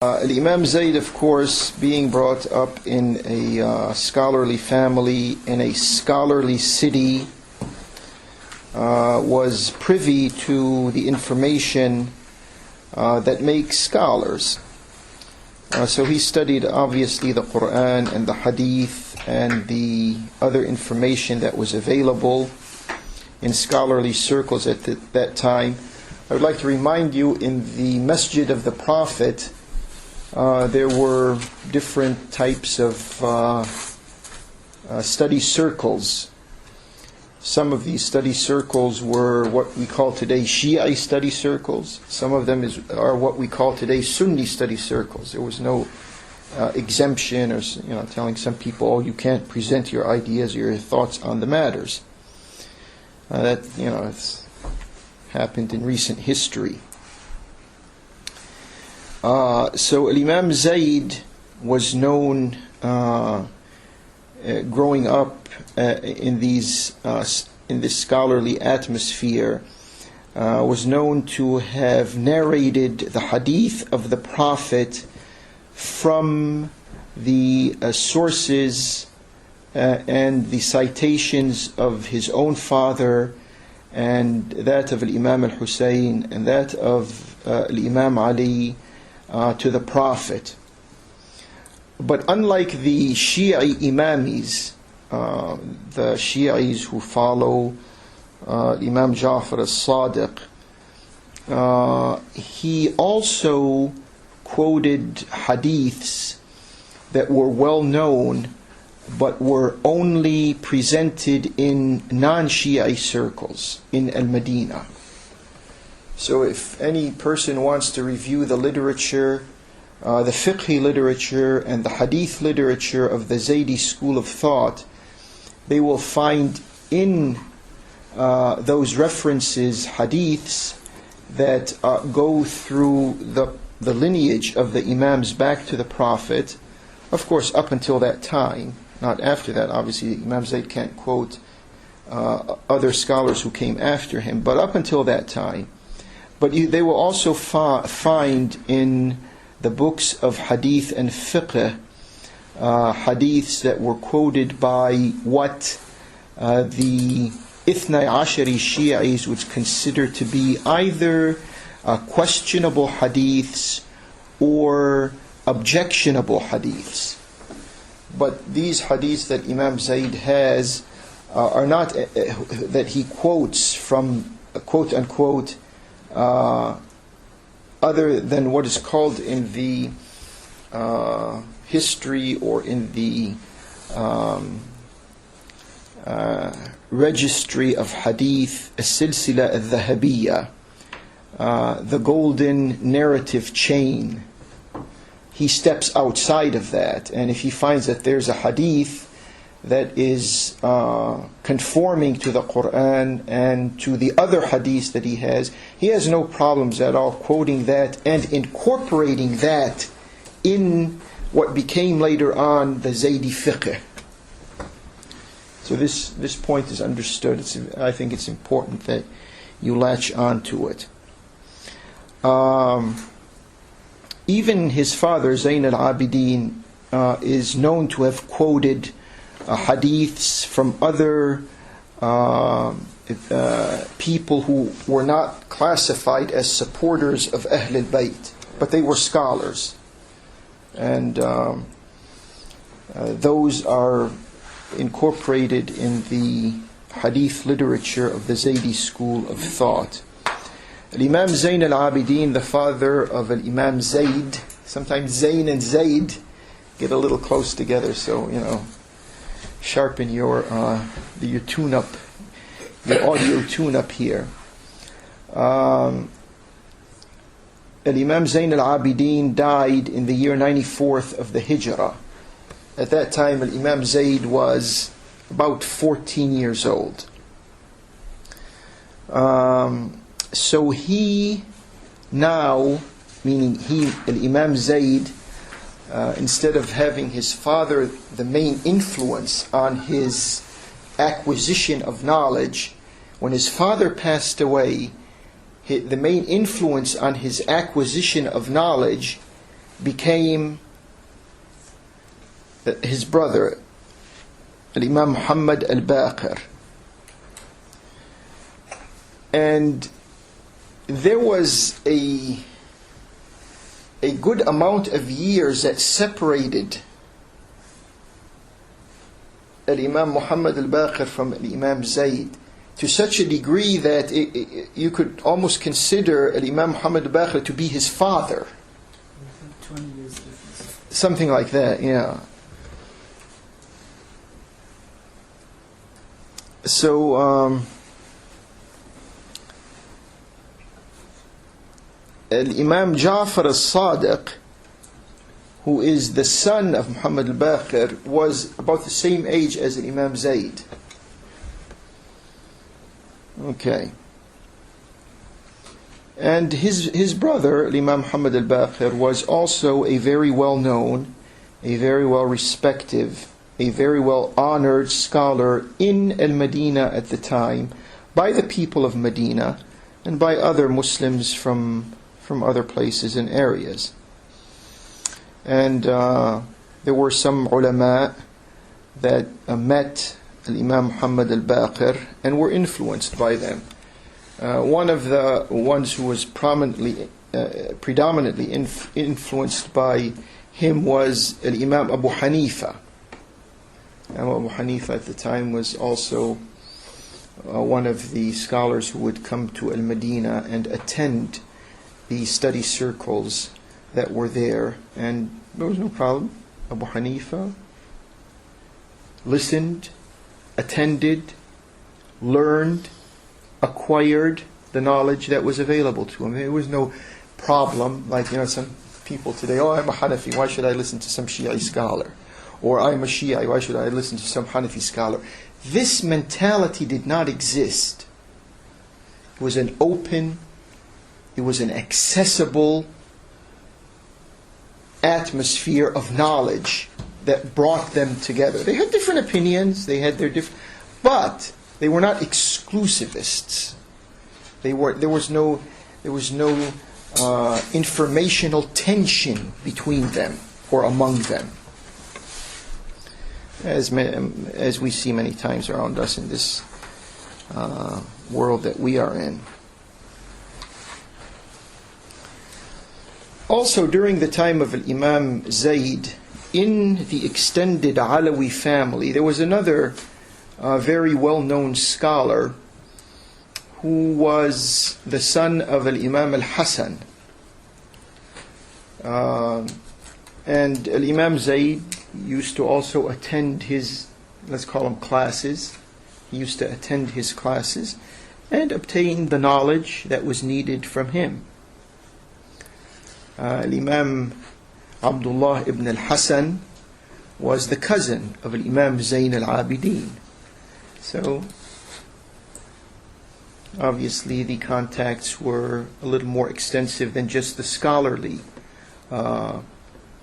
Imam Zayd, of course, being brought up in a scholarly family, in a scholarly city, was privy to the information that makes scholars. So he studied, obviously, the Quran and the hadith and the other information that was available in scholarly circles at that time. I would like to remind you, in the Masjid of the Prophet, there were different types of study circles. Some of these study circles were what we call today Shi'i study circles. Some of them are what we call today Sunni study circles. There was no exemption or telling some people, oh, you can't present your ideas or your thoughts on the matters. It's happened in recent history. So Imam Zayd was known, growing up in this scholarly atmosphere, was known to have narrated the hadith of the Prophet from the sources and the citations of his own father, and that of Imam Al-Hussein, and that of Imam Ali, to the Prophet. But unlike the Shi'i Imamis, the Shi'is who follow Imam Ja'far as-Sadiq, he also quoted hadiths that were well known but were only presented in non-Shi'i circles in Al-Madinah. So if any person wants to review the literature, the fiqh literature and the hadith literature of the Zaydi school of thought, they will find in those references hadiths that go through the lineage of the Imams back to the Prophet, of course up until that time. Not after that, obviously Imam Zayd can't quote other scholars who came after him, but up until that time. But they will also find in the books of hadith and fiqh hadiths that were quoted by what the Ithnai Ashari Shi'is would consider to be either questionable hadiths or objectionable hadiths. But these hadiths that Imam Zayd has are not that he quotes from quote unquote other than what is called in the history or in the registry of hadith, as-Silsila al-Dhahabiyya, the golden narrative chain. He steps outside of that, and if he finds that there's a hadith that is conforming to the Quran and to the other hadiths that he has no problems at all quoting that and incorporating that in what became later on the Zaydi fiqh. So this point is understood. I think it's important that you latch on to it. Even his father, Zainul Abideen, is known to have quoted hadiths from other people who were not classified as supporters of Ahl al-Bayt, but they were scholars. And those are incorporated in the hadith literature of the Zaydi school of thought. Imam Zainul Abideen, the father of Imam Zayd, sometimes Zayn and Zayd get a little close together, so sharpen your tune-up, your audio tune-up here. Imam Zaynul Abideen died in the year 94th of the Hijrah. At that time, Imam Zayd was about 14 years old. So he now, meaning Imam Zayd, instead of having his father the main influence on his acquisition of knowledge, when his father passed away, the main influence on his acquisition of knowledge became his brother, Imam Muhammad Al-Baqir. And there was a good amount of years that separated Imam Muhammad Al-Baqir from Imam Zayd, to such a degree that you could almost consider Imam Muhammad Al-Baqir to be his father. 20 years difference. Something like that, yeah. So, Imam Ja'far as-Sadiq, who is the son of Muhammad al-Baqir, was about the same age as Imam Zayd. Okay. And his brother, Imam Muhammad al-Baqir, was also a very well-known, a very well-respected, a very well-honored scholar in Medinah at the time, by the people of Medina and by other Muslims from other places and areas. And there were some ulama that met Imam Muhammad al-Baqir and were influenced by them. One of the ones who was predominantly influenced by him was Imam Abu Haneefah. Abu Haneefah at the time was also one of the scholars who would come to Al-Madinah and attend the study circles that were there, and there was no problem. Abu Haneefah listened, attended, learned, acquired the knowledge that was available to him. There was no problem like, some people today, I'm a Hanafi, why should I listen to some Shi'i scholar? Or I'm a Shi'i, why should I listen to some Hanafi scholar? This mentality did not exist. It was an open, it was an accessible atmosphere of knowledge that brought them together. They had different opinions, they had their different, but they were not exclusivists. There was no informational tension between them or among them, as we see many times around us in this world that we are in. Also, during the time of Imam Zayd, in the extended Alawi family, there was another very well-known scholar who was the son of Imam Al-Hasan. And Imam Zayd used to also attend his, let's call them classes. He used to attend his classes and obtain the knowledge that was needed from him. Imam Abdullah ibn Al-Hasan was the cousin of Imam Zainul Abideen. So, obviously the contacts were a little more extensive than just the scholarly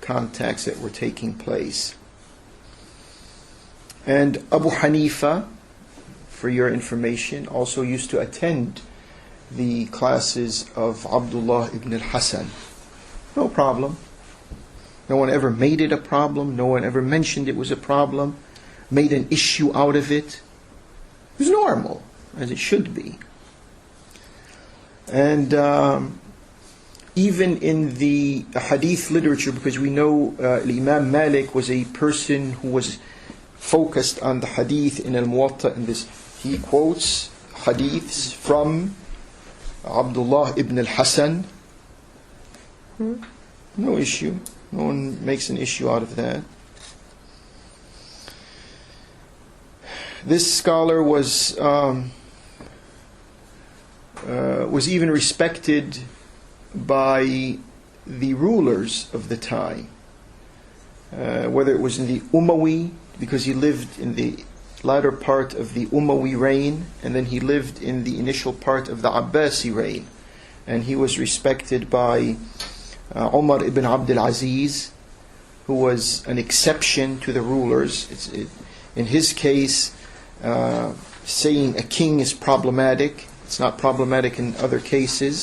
contacts that were taking place. And Abu Haneefah, for your information, also used to attend the classes of Abdullah ibn Al-Hasan. No problem. No one ever made it a problem. No one ever mentioned it was a problem, made an issue out of it. It was normal, as it should be. And even in the hadith literature, because we know Imam Malik was a person who was focused on the hadith in Al-Muwatta, and he quotes hadiths from Abdullah ibn Al-Hasan. No issue. No one makes an issue out of that. This scholar was even respected by the rulers of the time, whether it was in the Umayyads, because he lived in the latter part of the Umayyad reign, and then he lived in the initial part of the Abbasi reign, and he was respected by Umar ibn Abdul-Aziz, who was an exception to the rulers. In his case, saying a king is problematic. It's not problematic in other cases.